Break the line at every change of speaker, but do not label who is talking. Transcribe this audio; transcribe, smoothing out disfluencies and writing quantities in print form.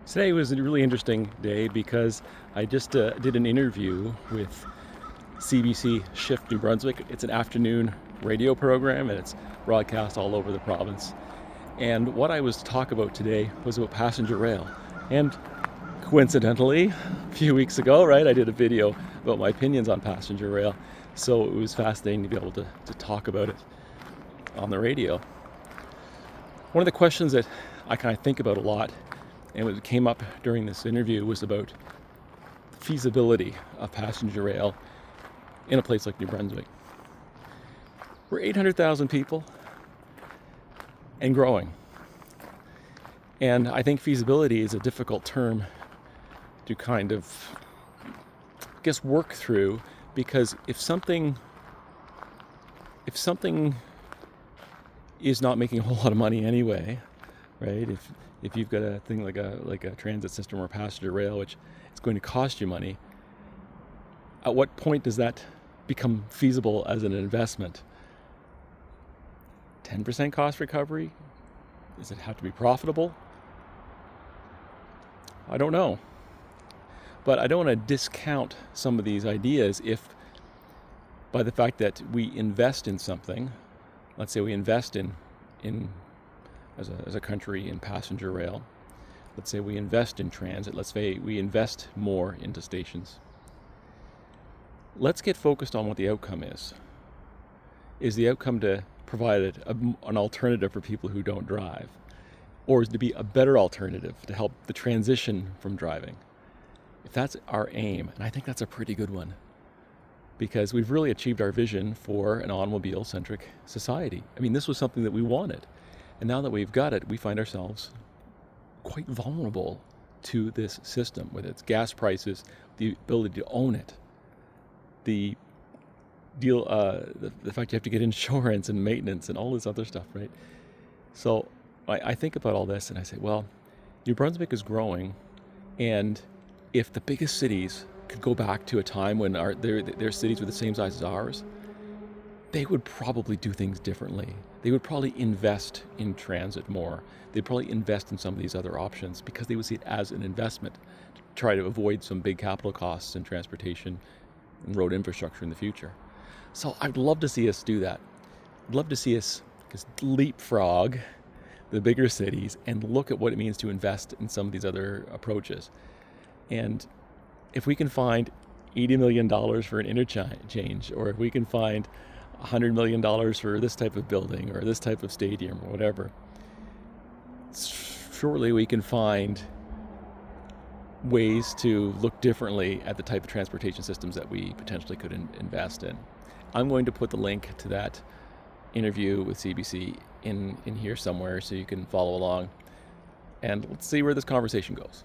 Today was a really interesting day because I just did an interview with CBC Shift New Brunswick. It's an afternoon radio program and it's broadcast all over the province. And what I was to talk about today was about passenger rail. And coincidentally, a few weeks ago, right, I did a video about my opinions on passenger rail. So it was fascinating to be able to talk about it on the radio. One of the questions that I kind of think about a lot, and what came up during this interview, was about the feasibility of passenger rail in a place like New Brunswick. We're 800,000 people and growing. And I think feasibility is a difficult term to kind of, I guess, work through, because if something is not making a whole lot of money anyway, right? If you've got a thing like a transit system or passenger rail, which is going to cost you money, at what point does that become feasible as an investment? 10% cost recovery? Does it have to be profitable? I don't know. But I don't want to discount some of these ideas if, by the fact that we invest in something, let's say we invest in as a country in passenger rail, let's say we invest in transit, let's say we invest more into stations. Let's get focused on what the outcome is. Is the outcome to provide an alternative for people who don't drive? Or is it to be a better alternative to help the transition from driving? If that's our aim, and I think that's a pretty good one, because we've really achieved our vision for an automobile-centric society. I mean, this was something that we wanted. And now that we've got it, we find ourselves quite vulnerable to this system, with its gas prices, the ability to own it, the fact you have to get insurance and maintenance and all this other stuff, right? So I think about all this and I say, well, New Brunswick is growing, and if the biggest cities could go back to a time when their cities were the same size as ours, they would probably do things differently. They would probably invest in transit more. They'd probably invest in some of these other options because they would see it as an investment to try to avoid some big capital costs in transportation and road infrastructure in the future. So I'd love to see us do that. I'd love to see us just leapfrog the bigger cities and look at what it means to invest in some of these other approaches. And if we can find $80 million for an interchange, or if we can find $100 million for this type of building or this type of stadium or whatever, surely we can find ways to look differently at the type of transportation systems that we potentially could invest in. I'm going to put the link to that interview with CBC in here somewhere so you can follow along, and let's see where this conversation goes.